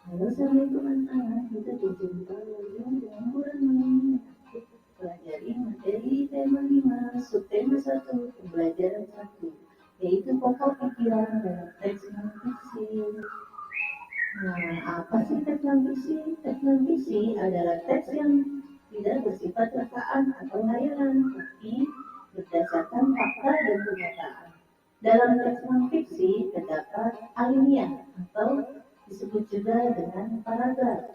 Halo Assalamualaikum anak-anak, kita berjumpa lagi dengan Burani. Pelajari materi tema 5, subtema 1, pembelajaran 1, yaitu pokok pikiran dalam teks non-fiksi. Nah, apa sih teks non-fiksi? Teks non-fiksi adalah teks yang tidak bersifat rekaan atau hayalan, tapi berdasarkan fakta dan kenyataan. Dalam teks non-fiksi terdapat alinea atau disebut juga dengan paragraf.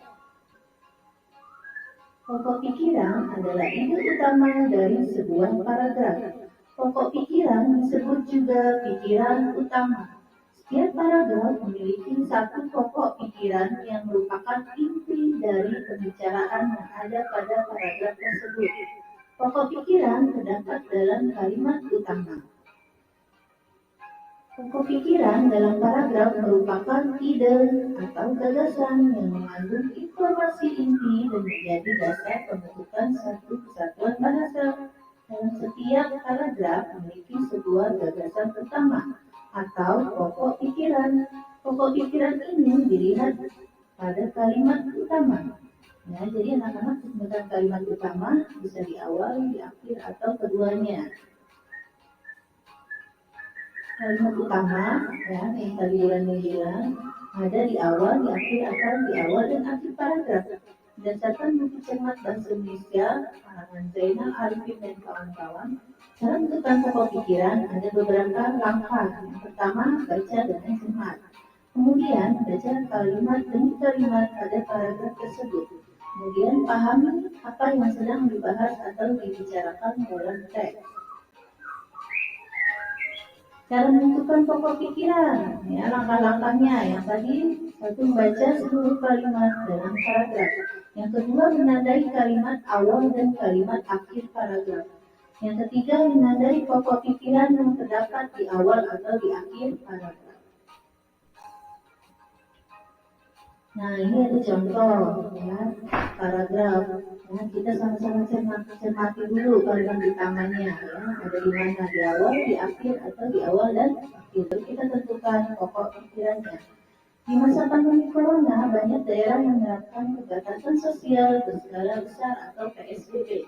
Pokok pikiran adalah ide utama dari sebuah paragraf. Pokok pikiran disebut juga pikiran utama. Setiap paragraf memiliki satu pokok pikiran yang merupakan inti dari pembicaraan yang ada pada paragraf tersebut. Pokok pikiran terdapat dalam kalimat utama. Pokok pikiran dalam paragraf merupakan ide atau gagasan yang mengandung informasi inti dan menjadi dasar pembentukan satu kesatuan bahasa. Dalam setiap paragraf memiliki sebuah gagasan utama atau pokok pikiran. Pokok pikiran ini dilihat pada kalimat utama. Ya, jadi anak-anak menggunakan kalimat utama bisa di awal, di akhir, atau keduanya. Kalimat utama ya yang tadi Burani bilang ada di awal, di akhir, atau di awal dan akhir paragraf. Berdasarkan buku cermat bahasa Indonesia karangan Zainal Arifin dan kawan-kawan, cara menentukan pokok pikiran ada beberapa langkah. Yang pertama, baca dengan cermat. Kemudian baca kalimat demi kalimat pada paragraf tersebut. Kemudian pahami apa yang sedang dibahas atau dibicarakan dalam teks. Cara menentukan pokok pikiran, ya langkah-langkahnya. Yang tadi satu membaca seluruh kalimat dalam paragraf. Yang kedua menandai kalimat awal dan kalimat akhir paragraf. Yang ketiga menandai pokok pikiran yang terdapat di awal atau di akhir paragraf. Nah ini ada contoh ya paragraf. Ya, kita sama-sama cermati dulu kalimat utamanya ya. Ada di mana di awal, di akhir atau di awal dan akhir. Lalu kita tentukan pokok pikirannya. Di masa pandemi corona banyak daerah yang menerapkan pembatasan sosial berskala besar atau PSBB.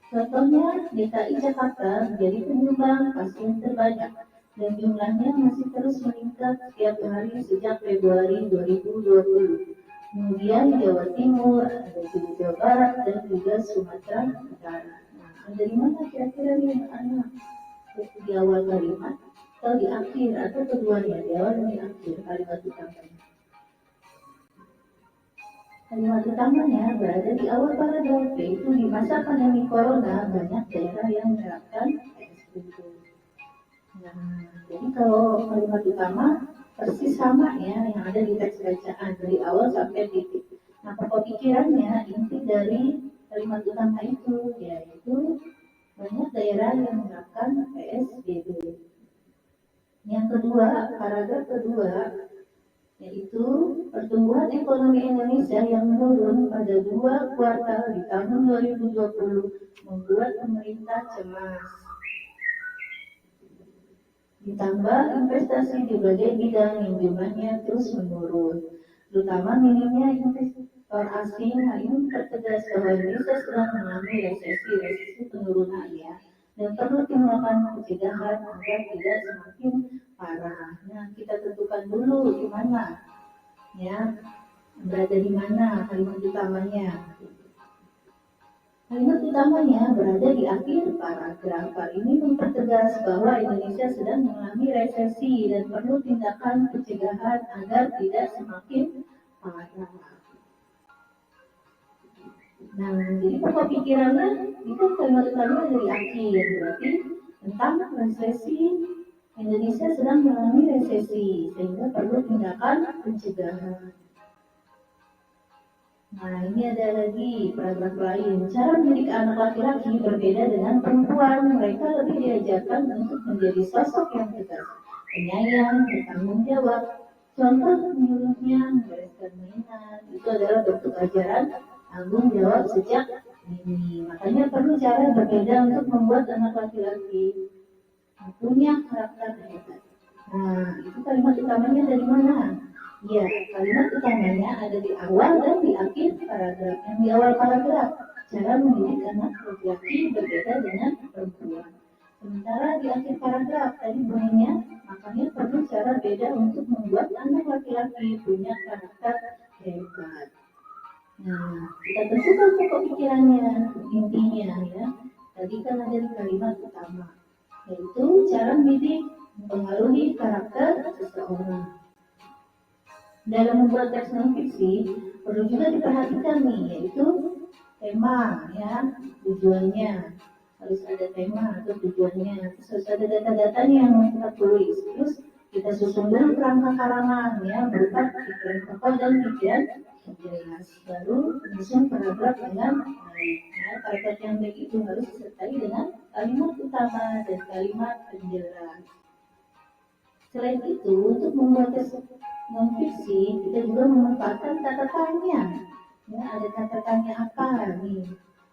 Contohnya DKI Jakarta menjadi penyumbang pasien terbanyak dan jumlahnya masih terus meningkat setiap hari sejak Februari 2020. Kemudian Jawa Timur, ada juga Jawa Barat dan juga Sumatera Utara. Nah, dari mana kira-kira nih anak? Di awal kalimat atau di akhir atau keduanya, di awal dan di akhir kalimat utamanya. Kalimat utamanya berada di awal paragraf, yaitu di masa pandemi corona banyak daerah yang menerapkan PSBB. Nah, jadi kalau kalimat utama persis sama ya yang ada di teks bacaan dari awal sampai titik. Nah, pokok pikirannya inti dari kalimat utama itu yaitu banyak daerah yang menerapkan PSBB. Yang kedua, paragraf kedua yaitu pertumbuhan ekonomi Indonesia yang menurun pada 2 kuartal di tahun 2020 membuat pemerintah cemas. Ditambah investasi di berbagai bidang yang jumlahnya terus menurun, terutama minimnya investor asing. Hal ini mempertegas bahwa Indonesia sedang mengalami resesi penurunan ya, dan perlu tindakan pencegahan agar tidak semakin parah. Nah, kita tentukan dulu di mana, ya, berada di mana kalimat utamanya. Kalimat utamanya berada di akhir paragraf. Hal ini mempertegas bahwa Indonesia sedang mengalami resesi dan perlu tindakan pencegahan agar tidak semakin parah. Nah, jadi pokok pikirannya itu kalimat utamanya dari akhir, berarti tentang resesi. Indonesia sedang mengalami resesi sehingga perlu tindakan pencegahan. Nah, ini ada lagi paragraf lain. Cara mendidik anak laki-laki berbeda dengan perempuan. Mereka lebih diajarkan untuk menjadi sosok yang tegas, penyayang, bertanggung jawab. Contoh menyuruhnya membereskan mainan. Itu adalah bentuk ajaran tanggung jawab sejak dini. Makanya perlu cara berbeda untuk membuat anak laki-laki punya karakter hebat. Nah, itu kalimat utamanya dari mana? Ya, kalimat utamanya ada di awal dan di akhir paragraf. Yang di awal paragraf, cara mendidik anak laki-laki berbeda dengan perempuan. Sementara di akhir paragraf tadi bunyinya, makanya perlu cara beda untuk membuat anak laki-laki punya karakter hebat. Nah, kita tentukan pokok pikirannya, intinya ya. Tadi kan ada di kalimat utama, yaitu cara mendidik mempengaruhi karakter seseorang. Dalam membuat teks non-fiksi, perlu juga diperhatikan nih, yaitu tema ya, tujuannya. Harus ada tema atau tujuannya, terus harus ada data-datanya yang mau kita tulis. Terus kita susun dulu kerangka karangan ya, berupa pikiran tokoh dan pikiran jelas. Baru menyusun paragraf dengan baik. Ya, paragraf yang baik itu harus disertai dengan kalimat utama dan kalimat penjelas. Selain itu, untuk membuat teks non-fiksi, kita juga memanfaatkan catatannya. Ya, ada catatannya apa nih?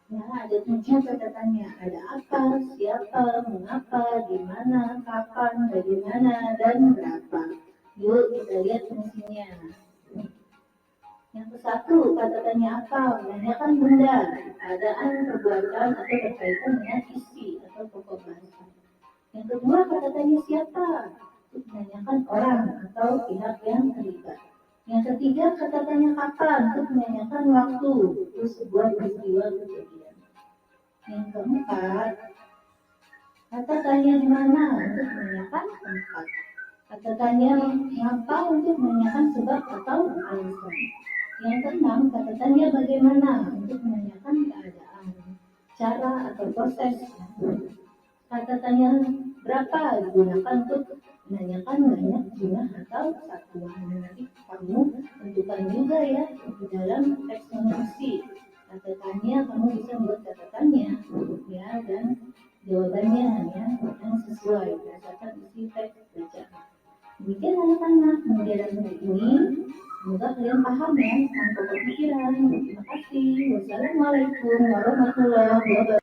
Ya, ada 7 catatannya. Ada apa, siapa, mengapa, di mana, kapan, bagaimana, dan berapa. Yuk kita lihat fungsinya. Yang ke satu, catatannya apa? Menanyakan benda, keadaan, perbuatan, atau berkaitan dengan isi atau pokok bahasa. Yang kedua, catatannya siapa? Menanyakan orang atau pihak yang terlibat. Yang ketiga, catatannya kapan? Untuk menanyakan waktu untuk sebuah peristiwa kejadian. Yang keempat, catatannya di mana? Untuk menanyakan tempat. Catatannya mengapa? Untuk menanyakan sebab atau alasan. Yang keenam, catatannya bagaimana? Untuk menanyakan keadaan, cara atau proses. Catatannya berapa? Digunakan untuk menanyakan banyak jumlah atau satuan. Nanti kamu tentukan juga ya di dalam teks non-fiksi. Catatannya kamu bisa membuat catatannya ya, dan jawabannya ya yang sesuai berdasarkan isi teks bacaan. Demikian anak-anak mengenai ini. Semoga kalian paham ya tentang pokok pikiran. Terima kasih. Wassalamualaikum warahmatullahi wabarakatuh.